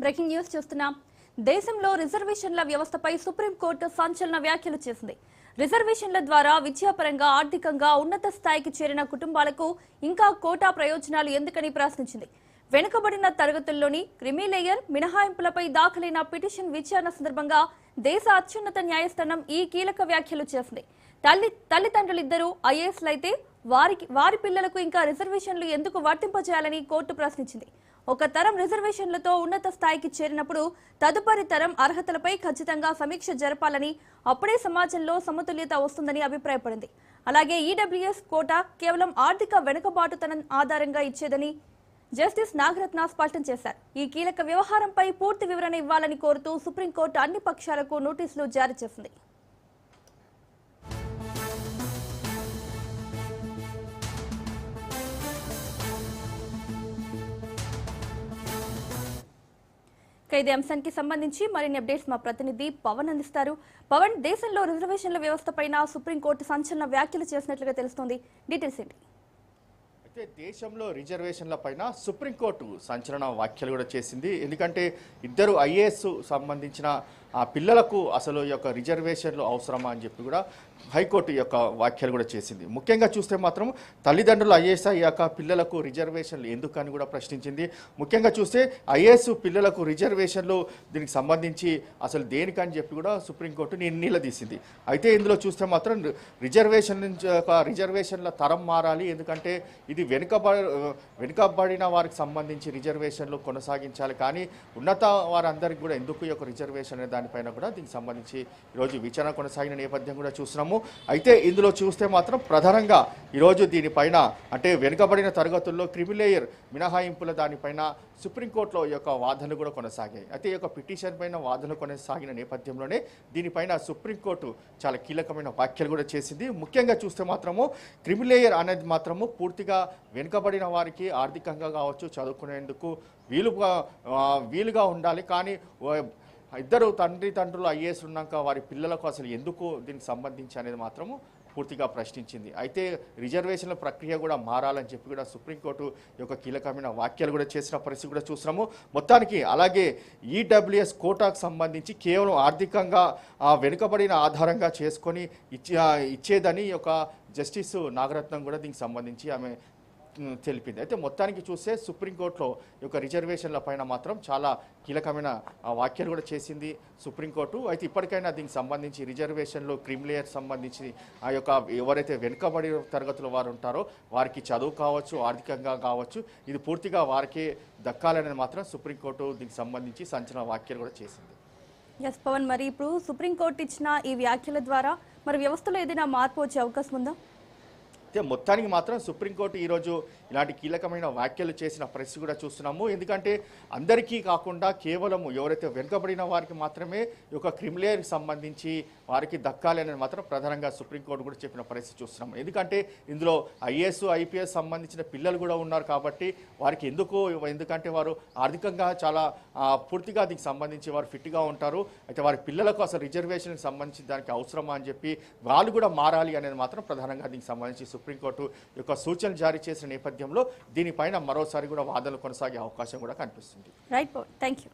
Breaking news చూస్తున్నాం. దేశంలో రిజర్వేషన్ల వ్యవస్థపై సుప్రీంకోర్టు సంచలన వ్యాఖ్యలు చేసింది. రిజర్వేషన్ల ద్వారా విద్యాపరంగా ఆర్థికంగా ఉన్నత స్థాయికి చేరిన కుటుంబాలకు ఇంకా కోటా ప్రయోజనాలు ఎందుకని ప్రశ్నించింది. వెనుకబడిన తరగతుల్లోని క్రిమీలేయర్ మినహాయింపులపై దాఖలైన పిటిషన్ విచారణ సందర్భంగా దేశ అత్యున్నత న్యాయస్థానం ఈ కీలక వ్యాఖ్యలు చేసింది. తల్లిదండ్రులిద్దరూ ఐఏఎస్లైతే వారి పిల్లలకు ఇంకా రిజర్వేషన్లు ఎందుకు వర్తింపజేయాలని కోర్టు ప్రశ్నించింది. ఒక తరం రిజర్వేషన్లతో ఉన్నత స్థాయికి చేరినప్పుడు తదుపరి తరం అర్హతలపై ఖచ్చితంగా సమీక్ష జరపాలని, అప్పుడే సమాజంలో సమతుల్యత వస్తుందని అభిప్రాయపడింది. అలాగే ఈడబ్ల్యూఎస్ కోటా కేవలం ఆర్థిక వెనుకబాటుతనం ఆధారంగా ఇచ్చేదని జస్టిస్ నాగరత్న స్పష్టం చేశారు. ఈ కీలక వ్యవహారంపై పూర్తి వివరణ ఇవ్వాలని కోరుతూ సుప్రీంకోర్టు అన్ని పక్షాలకు నోటీసులు జారీ చేసింది. ఇదే అంశానికి సంబంధించి మరిన్ని అప్డేట్స్ మా ప్రతినిధి పవన్ అందిస్తారు. పవన్, దేశంలో రిజర్వేషన్ల వ్యవస్థపైన సుప్రీంకోర్టు సంచలన వ్యాఖ్యలు చేసినట్లుగా తెలుస్తోంది. డీటెయిల్స్ ఏంటి? అయితే దేశంలో రిజర్వేషన్ల పైన సుప్రీంకోర్టు సంచలన వ్యాఖ్యలు కూడా చేసింది. ఎందుకంటే ఇద్దరు ఐఏఎస్ సంబంధించిన ఆ పిల్లలకు అసలు ఈ యొక్క రిజర్వేషన్లు అవసరమా అని చెప్పి కూడా హైకోర్టు యొక్క వ్యాఖ్యలు కూడా చేసింది. ముఖ్యంగా చూస్తే మాత్రం తల్లిదండ్రులు ఐఏఎస్ అయ్యాక పిల్లలకు రిజర్వేషన్లు ఎందుకని కూడా ప్రశ్నించింది. ముఖ్యంగా చూస్తే ఐఏఎస్ పిల్లలకు రిజర్వేషన్లు దీనికి సంబంధించి అసలు దేనికని చెప్పి కూడా సుప్రీంకోర్టు నిలదీసింది. అయితే ఇందులో చూస్తే మాత్రం రిజర్వేషన్ నుంచి రిజర్వేషన్ల తరం మారాలి. ఎందుకంటే ఇది వెనుకబడిన వారికి సంబంధించి రిజర్వేషన్లు కొనసాగించాలి, కానీ ఉన్నత వారందరికీ కూడా ఎందుకు ఈ యొక్క రిజర్వేషన్ అనే దానిపైన కూడా దీనికి సంబంధించి ఈరోజు విచారణ కొనసాగిన నేపథ్యం కూడా చూస్తున్నాము. అయితే ఇందులో చూస్తే మాత్రం ప్రధానంగా ఈరోజు దీనిపైన అంటే వెనుకబడిన తరగతుల్లో క్రిమిలేయర్ మినహాయింపుల దానిపైన సుప్రీంకోర్టులో ఈ యొక్క వాదనలు కూడా కొనసాగాయి. అయితే ఈ యొక్క పిటిషన్ పైన వాదనలు కొనసాగిన నేపథ్యంలోనే దీనిపైన సుప్రీంకోర్టు చాలా కీలకమైన వ్యాఖ్యలు కూడా చేసింది. ముఖ్యంగా చూస్తే మాత్రము క్రిమిలేయర్ అనేది మాత్రము పూర్తిగా వెనుకబడిన వారికి ఆర్థికంగా కావచ్చు చదువుకునేందుకు వీలుగా ఉండాలి, కానీ ఇద్దరు తండ్రులు ఐఏఎస్ ఉన్నాక వారి పిల్లలకు అసలు ఎందుకు దీనికి సంబంధించి అనేది మాత్రము పూర్తిగా ప్రశ్నించింది. అయితే రిజర్వేషన్ల ప్రక్రియ కూడా మారాలని చెప్పి కూడా సుప్రీంకోర్టు యొక్క కీలకమైన వ్యాఖ్యలు కూడా చేసిన పరిస్థితి కూడా చూస్తున్నాము. మొత్తానికి అలాగే ఈడబ్ల్యూఎస్ కోటాకు సంబంధించి కేవలం ఆర్థికంగా వెనుకబడిన ఆధారంగా చేసుకొని ఇచ్చేదని ఒక జస్టిస్ నాగరత్నం కూడా దీనికి సంబంధించి ఆమె తెలిపింది. అయితే మొత్తానికి చూస్తే సుప్రీంకోర్టులో ఈ యొక్క రిజర్వేషన్ల పైన మాత్రం చాలా కీలకమైన వ్యాఖ్యలు కూడా చేసింది సుప్రీంకోర్టు. అయితే ఇప్పటికైనా దీనికి సంబంధించి రిజర్వేషన్లు క్రిమిలేయర్ సంబంధించి ఆ యొక్క ఎవరైతే వెనుకబడి తరగతుల వారు ఉంటారో వారికి చదువు కావచ్చు ఆర్థికంగా కావచ్చు ఇది పూర్తిగా వారికే దక్కాలనేది మాత్రం సుప్రీంకోర్టు దీనికి సంబంధించి సంచలన వ్యాఖ్యలు కూడా చేసింది. ఎస్ పవన్, మరి ఇప్పుడు సుప్రీంకోర్టు ఇచ్చిన ఈ వ్యాఖ్యల ద్వారా మరి వ్యవస్థలో ఏదైనా మార్పు వచ్చే అవకాశం ఉందా? అయితే మొత్తానికి మాత్రం సుప్రీంకోర్టు ఈరోజు ఇలాంటి కీలకమైన వ్యాఖ్యలు చేసిన పరిస్థితి కూడా చూస్తున్నాము. ఎందుకంటే అందరికీ కాకుండా కేవలం ఎవరైతే వెనుకబడిన వారికి మాత్రమే ఈ యొక్క క్రిమిలేయర్కి సంబంధించి వారికి దక్కాలి అనేది మాత్రం ప్రధానంగా సుప్రీంకోర్టు కూడా చెప్పిన పరిస్థితి చూస్తున్నాము. ఎందుకంటే ఇందులో ఐఏఎస్ ఐపీఎస్ సంబంధించిన పిల్లలు కూడా ఉన్నారు కాబట్టి వారికి ఎందుకంటే వారు ఆర్థికంగా చాలా పూర్తిగా దీనికి సంబంధించి వారు ఫిట్గా ఉంటారు. అయితే వారి పిల్లలకు అసలు రిజర్వేషన్కి సంబంధించి దానికి అవసరమా అని చెప్పి వాళ్ళు కూడా మారాలి అనేది మాత్రం ప్రధానంగా దీనికి సంబంధించి సుప్రీంకోర్టు యొక్క సూచనలు జారీ చేసిన నేపథ్యంలో దీనిపైన మరోసారి కూడా వాదనలు కొనసాగే అవకాశం కూడా కనిపిస్తుంది. Right, thank you.